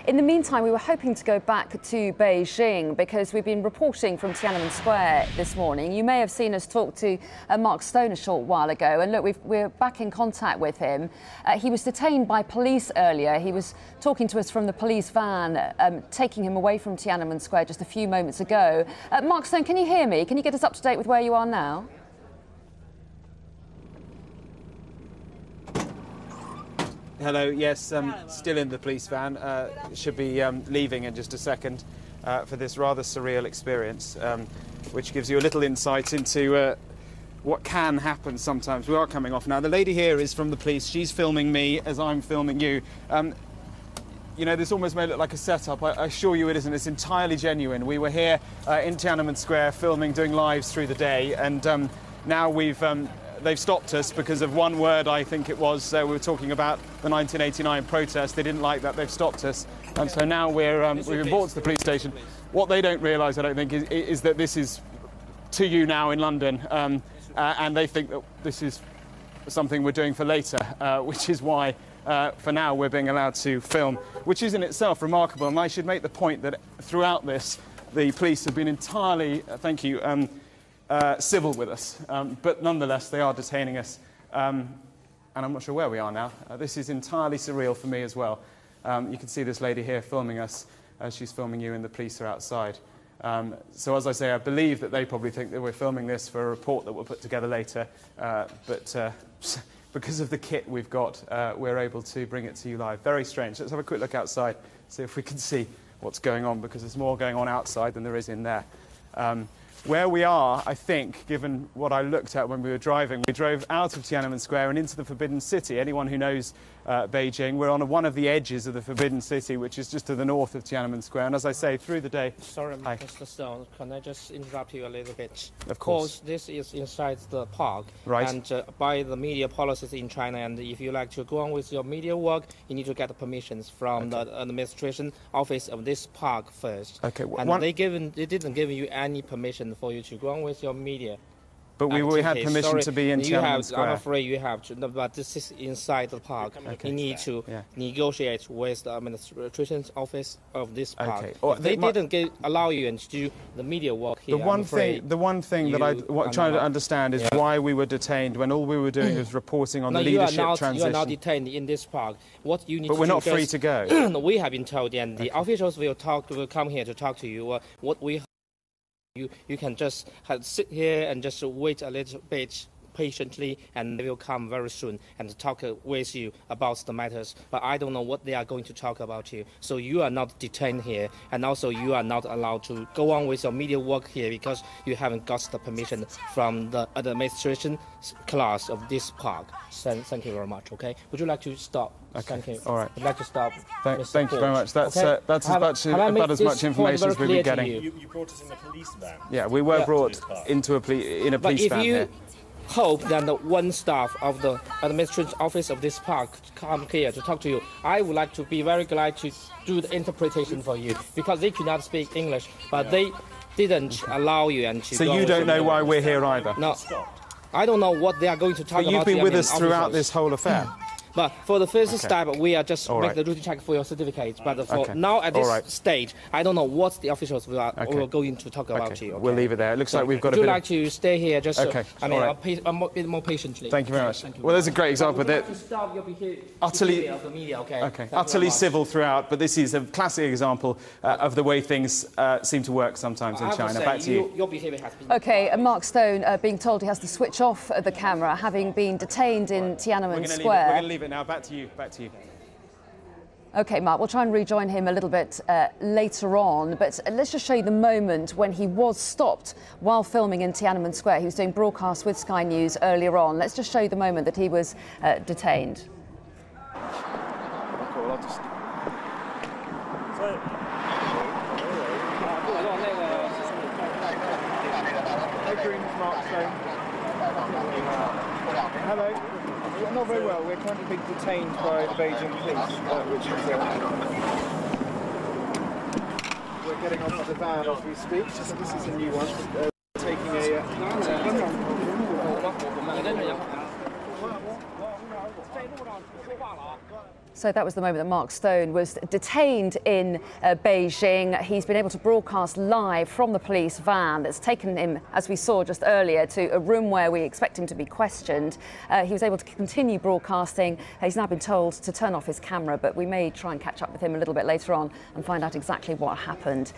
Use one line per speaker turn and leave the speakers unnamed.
In the meantime, we were hoping to go back to Beijing because we've been reporting from Tiananmen Square this morning. You may have seen us talk to Mark Stone a short while ago, and look, we're back in contact with him. He was detained by police earlier. He was talking to us from the police van, taking him away from Tiananmen Square just a few moments ago. Mark Stone, can you hear me? Can you get us up to date with where you are now?
Hello, yes, still in the police van. Should be leaving in just a second for this rather surreal experience, which gives you a little insight into what can happen sometimes. We are coming off now. The lady here is from the police. She's filming me as I'm filming you. You know, this almost may look like a setup. I assure you it isn't. It's entirely genuine. We were here in Tiananmen Square filming, doing lives through the day, and now they've stopped us because of one word, I think it was. We were talking about the 1989 protest. They didn't like that. They've stopped us. And so now we've been brought to the police station. What they don't realise, I don't think, is that this is to you now in London. And they think that this is something we're doing for later, which is why, for now, we're being allowed to film, which is in itself remarkable. And I should make the point that throughout this, the police have been entirely, thank you, civil with us, but nonetheless they are detaining us, and I'm not sure where we are now. This is entirely surreal for me as well. You can see this lady here filming us as she's filming you, and the police are outside. So as I say, I believe that they probably think that we're filming this for a report that we'll put together later, but because of the kit we've got, we're able to bring it to you live. Very strange. Let's have a quick look outside, see if we can see what's going on, because there's more going on outside than there is in there. Where we are, I think, given what I looked at when we were driving, we drove out of Tiananmen Square and into the Forbidden City. Anyone who knows Beijing, we're on one of the edges of the Forbidden City, which is just to the north of Tiananmen Square. And as I say, through the day...
Sorry, Mr. Stone, can I just interrupt you a little bit?
Of course.
This is inside the park.
Right.
And by the media policies in China, and if you like to go on with your media work, you need to get permissions from the administration office of this park first.
Okay.
And they didn't give you any permission for you to go on with your media.
But we had permission to be in Tiananmen Square.
I'm afraid you have to, but this is inside the park. Okay. You need to negotiate with the administration office of this park. Okay. They didn't allow you to do the media work here.
The one thing that I'm trying to understand is why we were detained when all we were doing was reporting on the leadership transition.
You are not detained in this park. What you need
but we're not free to go.
We have been told, and the officials will come here to talk to you. What we You can just sit here and just wait a little bit patiently, and they will come very soon and talk with you about the matters. But I don't know what they are going to talk about you. So you are not detained here, and also you are not allowed to go on with your media work here because you haven't got the permission from the administration class of this park. Thank you very much. Okay. Would you like to stop?
Okay.
Thank you.
All right.
I'd like to stop.
Thank you very much. That's about as much information as we've been getting.
You brought us in a police van.
Yeah, we were brought into a police van here.
Hope that the one staff of the administration office of this park come here to talk to you. I would like to be very glad to do the interpretation for you because they could not speak English, but they didn't allow you and to.
So you don't know why we're here either?
No, I don't know what they are going to talk about.
But you've been with us throughout this whole affair.
But for the first step, we are just make the routine check for your certificate. But for now, at this stage, I don't know what the officials will going to talk about to you.
We'll leave it there. It looks like we've got a bit.
Would you like to stay here? Just a bit more patiently.
Thank you very much. Well, there's a great example that utterly civil throughout. But this is a classic example of the way things seem to work sometimes in China. Back to you.
Your behaviour has been.
Okay, Mark Stone being told he has to switch off the camera, having been detained in Tiananmen Square.
We're going to leave it now. Back to you.
OK, Mark, we'll try and rejoin him a little bit later on, but let's just show you the moment when he was stopped while filming in Tiananmen Square. He was doing broadcasts with Sky News earlier on. Let's just show you the moment that he was detained.
Hello. Not very well. We're currently being detained by the Beijing police, which is we're getting onto the van as we speak. So this is a new one. Taking
So that was the moment that Mark Stone was detained in Beijing. He's been able to broadcast live from the police van that's taken him, as we saw just earlier, to a room where we expect him to be questioned. He was able to continue broadcasting. He's now been told to turn off his camera, but we may try and catch up with him a little bit later on and find out exactly what happened.